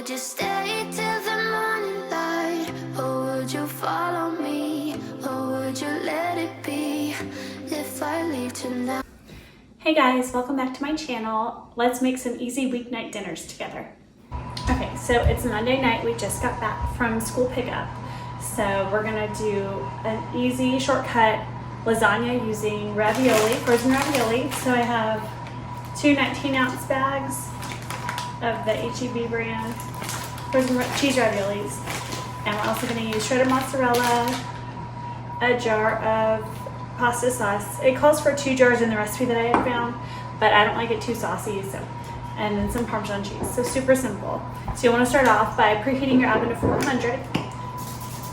Would you stay till the morning light? Or would you follow me? Or would you let it be if I leave tonight? Hey guys, welcome back to my channel. Let's make some easy weeknight dinners together. Okay, so it's Monday night. We just got back from school pickup. So we're gonna do an easy shortcut lasagna using ravioli, frozen ravioli. So I have two 19-ounce bags of the H-E-B brand frozen cheese raviolis. And we're also gonna use shredded mozzarella, a jar of pasta sauce. It calls for 2 jars in the recipe that I had found, but I don't like it too saucy, so. And then some Parmesan cheese, so super simple. So you wanna start off by preheating your oven to 400.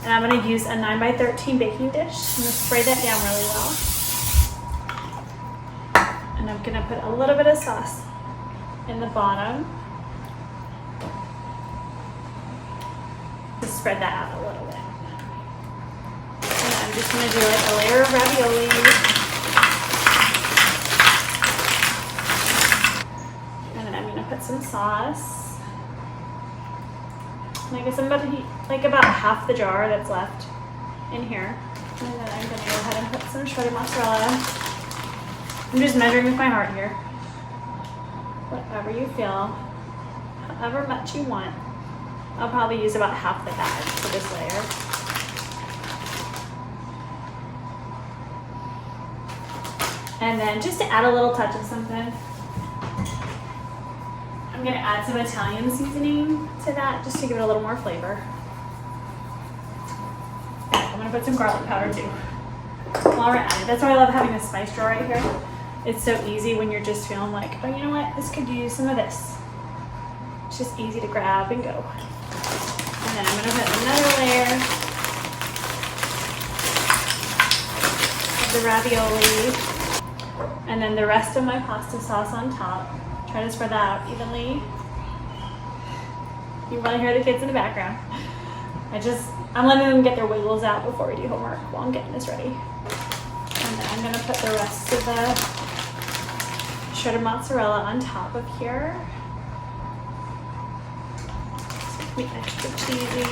And I'm gonna use a 9x13 baking dish. I'm gonna spray that down really well. And I'm gonna put a little bit of sauce in the bottom. Just spread that out a little bit. And I'm just gonna do like a layer of ravioli. And then I'm gonna put some sauce. And I guess I'm about to heat like about half the jar that's left in here. And then I'm gonna go ahead and put some shredded mozzarella. I'm just measuring with my heart here. Whatever you feel, however much you want. I'll probably use about half the bag for this layer. And then just to add a little touch of something, I'm gonna add some Italian seasoning to that just to give it a little more flavor. I'm gonna put some garlic powder too while we're at it. That's why I love having a spice drawer right here. It's so easy when you're just feeling like, oh, you know what, this could use some of this. It's just easy to grab and go. And then I'm gonna put another layer of the ravioli. And then the rest of my pasta sauce on top. Try to spread that out evenly. You wanna hear the kids in the background. I'm letting them get their wiggles out before we do homework while I'm getting this ready. And then I'm gonna put the rest of the shredded mozzarella on top of here. Be extra cheesy.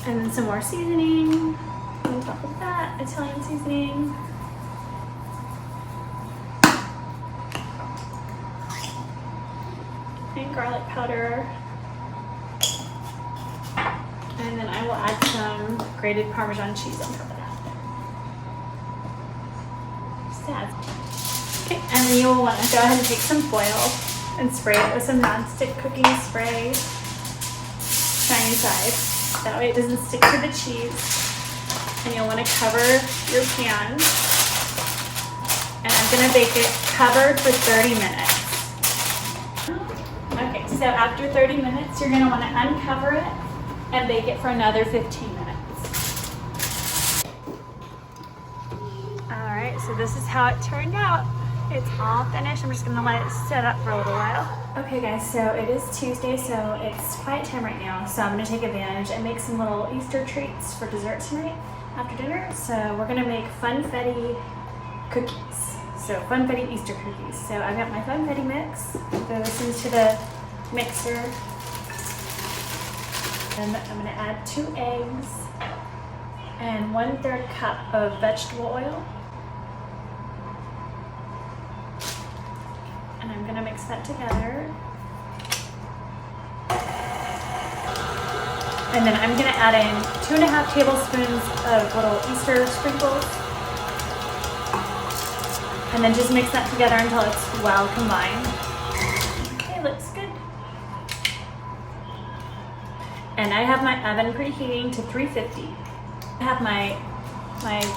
And then some more seasoning on top of that, Italian seasoning. And garlic powder. And then I will add some grated Parmesan cheese on top of that. Just add. Okay, and then you will want to go ahead and take some foil and spray it with some non-stick cookie spray. Shiny side. That way it doesn't stick to the cheese. And you'll want to cover your pan. And I'm going to bake it covered for 30 minutes. Okay, so after 30 minutes, you're going to want to uncover it and bake it for another 15 minutes. All right, so this is how it turned out. It's all finished. I'm just gonna let it sit up for a little while. Okay guys, so it is Tuesday, so it's quiet time right now. So I'm gonna take advantage and make some little Easter treats for dessert tonight after dinner. So we're gonna make Funfetti cookies. So Funfetti Easter cookies. So I've got my Funfetti mix. Throw this into the mixer. And I'm gonna add 2 eggs and 1/3 cup of vegetable oil. And I'm gonna mix that together. And then I'm gonna add in 2.5 tablespoons of little Easter sprinkles. And then just mix that together until it's well combined. Okay, looks good. And I have my oven preheating to 350. I have my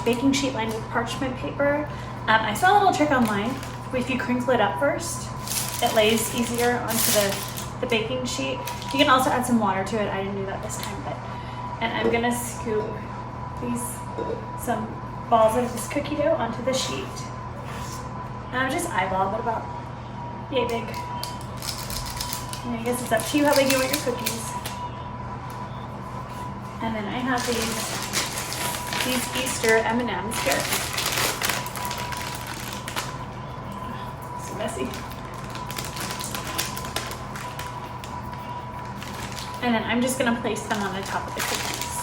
baking sheet lined with parchment paper. I saw a little trick online. If you crinkle it up first, it lays easier onto the baking sheet. You can also add some water to it. I didn't do that this time, and I'm gonna scoop some balls of this cookie dough onto the sheet. And I'm just eyeballed, but about yay big. And I guess it's up to you how big you want your cookies. And then I have these Easter M&Ms here. messy. And then I'm just gonna place them on the top of the cookies.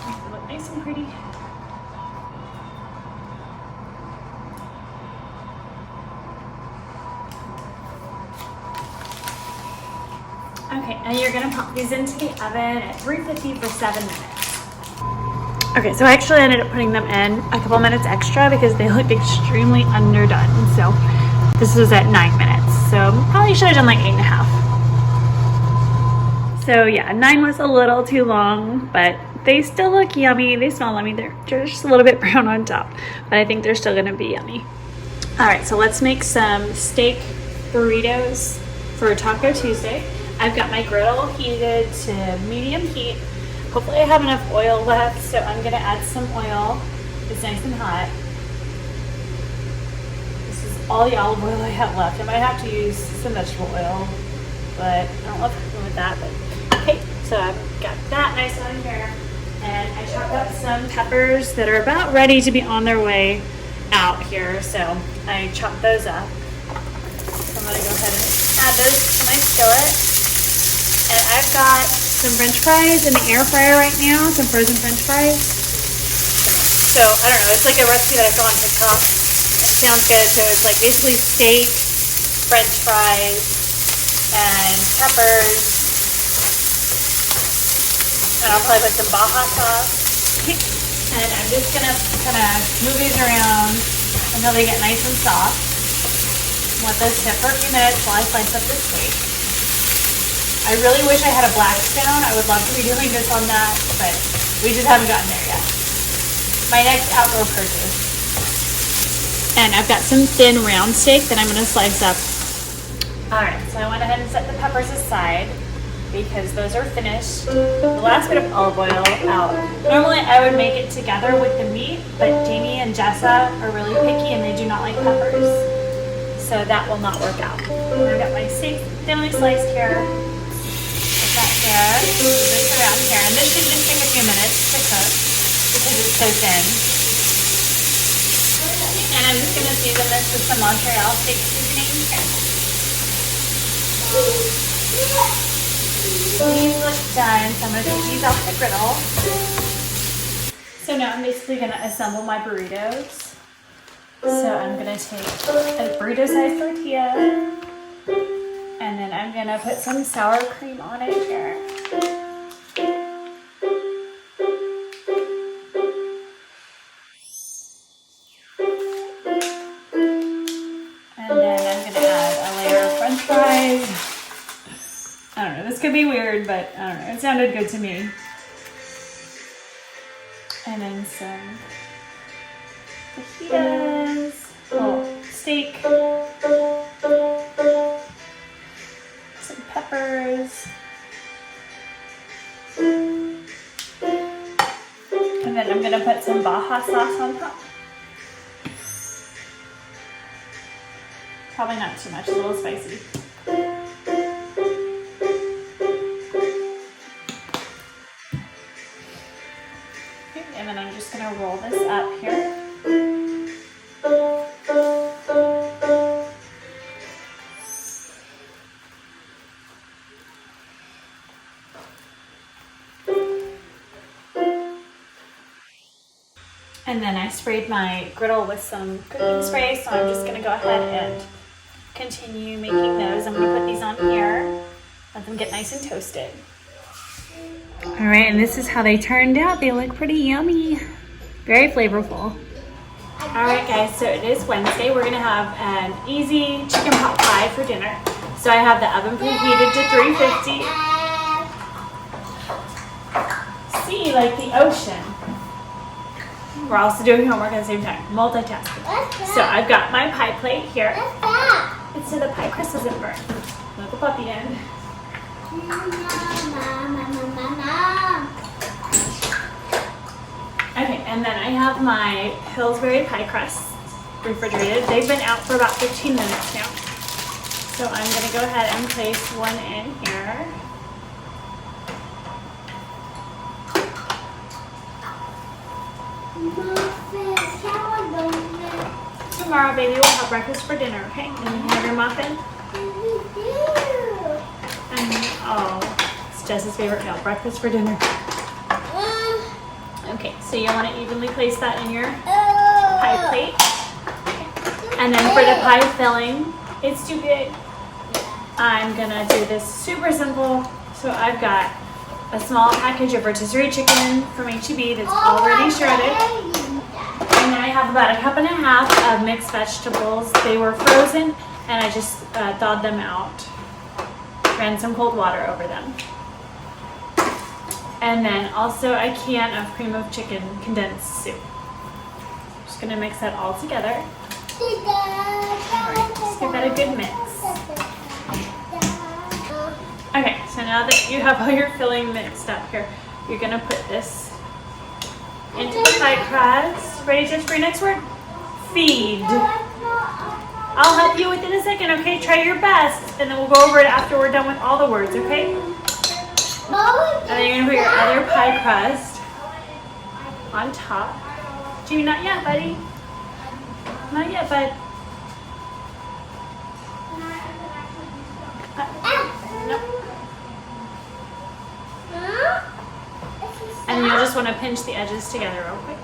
Make them look nice and pretty. Okay, and you're gonna pop these into the oven at 350 for 7 minutes. Okay, so I actually ended up putting them in a couple minutes extra because they looked extremely underdone. So this was at 9 minutes. So probably should have done like 8.5. So yeah, 9 was a little too long, but they still look yummy. They smell yummy. They're just a little bit brown on top, but I think they're still gonna be yummy. All right, so let's make some steak burritos for Taco Tuesday. I've got my griddle heated to medium heat. Hopefully I have enough oil left, so I'm gonna add some oil. It's nice and hot. This is all the olive oil I have left. I might have to use some vegetable oil, but I don't love cooking with that. But okay, so I've got that nice on here, and I chopped up some peppers that are about ready to be on their way out here. So I chopped those up. So I'm gonna go ahead and add those to my skillet. And I've got some French fries in the air fryer right now, some frozen French fries. So I don't know, it's like a recipe that I saw on TikTok. It sounds good. So it's like basically steak, French fries, and peppers. And I'll probably put some Baja sauce. And I'm just gonna kind of move these around until they get nice and soft. Let those sit for a few minutes while I slice up the steak. I really wish I had a black stone. I would love to be doing this on that, but we just haven't gotten there yet. My next outdoor purchase. And I've got some thin round steak that I'm gonna slice up. All right, so I went ahead and set the peppers aside because those are finished. The last bit of olive oil out. Normally I would make it together with the meat, but Jamie and Jessa are really picky and they do not like peppers. So that will not work out. And I've got my steak thinly sliced here. That here, move this around here, and this should just take a few minutes to cook because it's so thin. And I'm just going to season this with some Montreal steak seasoning here. These look done, so I'm going to take these off the griddle. So now I'm basically going to assemble my burritos. So I'm going to take a burrito-sized tortilla. And then I'm gonna put some sour cream on it here. And then I'm gonna add a layer of French fries. I don't know, this could be weird, but I don't know, it sounded good to me. And then some fajitas, steak. Peppers, and then I'm gonna put some Baja sauce on top. Probably not too much, a little spicy. Okay, and then I'm just gonna roll this up here. And then I sprayed my griddle with some cooking spray, so I'm just gonna go ahead and continue making those. I'm gonna put these on here, let them get nice and toasted. All right, and this is how they turned out. They look pretty yummy, very flavorful. All right, guys, so it is Wednesday. We're gonna have an easy chicken pot pie for dinner. So I have the oven preheated to 350. See, like the ocean. We're also doing homework at the same time, multitasking. So I've got my pie plate here. It's so the pie crust doesn't burn. Look the puppy in. Okay, and then I have my Pillsbury pie crusts refrigerated. They've been out for about 15 minutes now. So I'm gonna go ahead and place one in here. tomorrow, baby, we'll have breakfast for dinner, okay? And you can have your muffin. And, oh, it's Jess's favorite meal, breakfast for dinner. Okay, so you want to evenly place that in your pie plate. And then for the pie filling, it's too big. I'm gonna do this super simple. So I've got a small package of rotisserie chicken from H-E-B that's already shredded. And then I have about 1.5 cups of mixed vegetables. They were frozen and I just thawed them out. Ran some cold water over them. And then also a can of cream of chicken condensed soup. Just gonna mix that all together. Alright, just give that a good mix. Okay, so now that you have all your filling mixed up here, you're gonna put this into the pie crust. Ready, Jess, for your next word? Feed. I'll help you with it in a second, okay? Try your best, and then we'll go over it after we're done with all the words, okay? And then you're gonna put your other pie crust on top. Jimmy, not yet, buddy. Not yet, bud. Nope. And you'll just want to pinch the edges together real quick.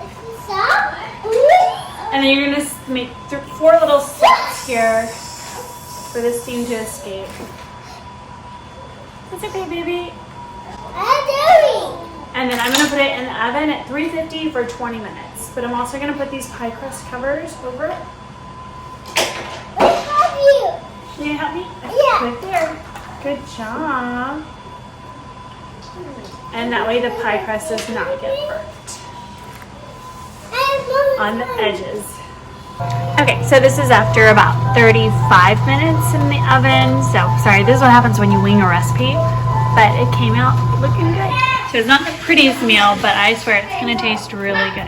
And then you're going to make 4 little slits here for the steam to escape. It's okay, baby. And then I'm going to put it in the oven at 350 for 20 minutes. But I'm also going to put these pie crust covers over it. You gonna help me? Yeah. Right there. Good job. And that way the pie crust does not get burnt on the edges. Okay, so this is after about 35 minutes in the oven. So, sorry, this is what happens when you wing a recipe. But it came out looking good. So it's not the prettiest meal, but I swear it's gonna taste really good.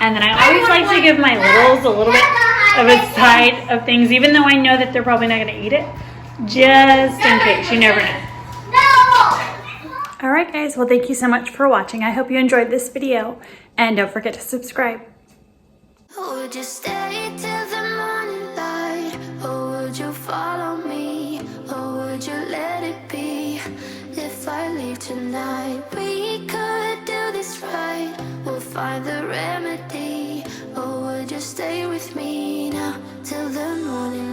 And then I always like to give my littles a little bit of a side of things, even though I know that they're probably not gonna eat it. Just in case, you never know. Alright guys, well thank you so much for watching. I hope you enjoyed this video, and don't forget to subscribe. Would you stay till the morning light? Or would you follow me? Or would you let it be? If I leave tonight, we could do this right. We'll find the remedy. Or would you stay with me now till the morning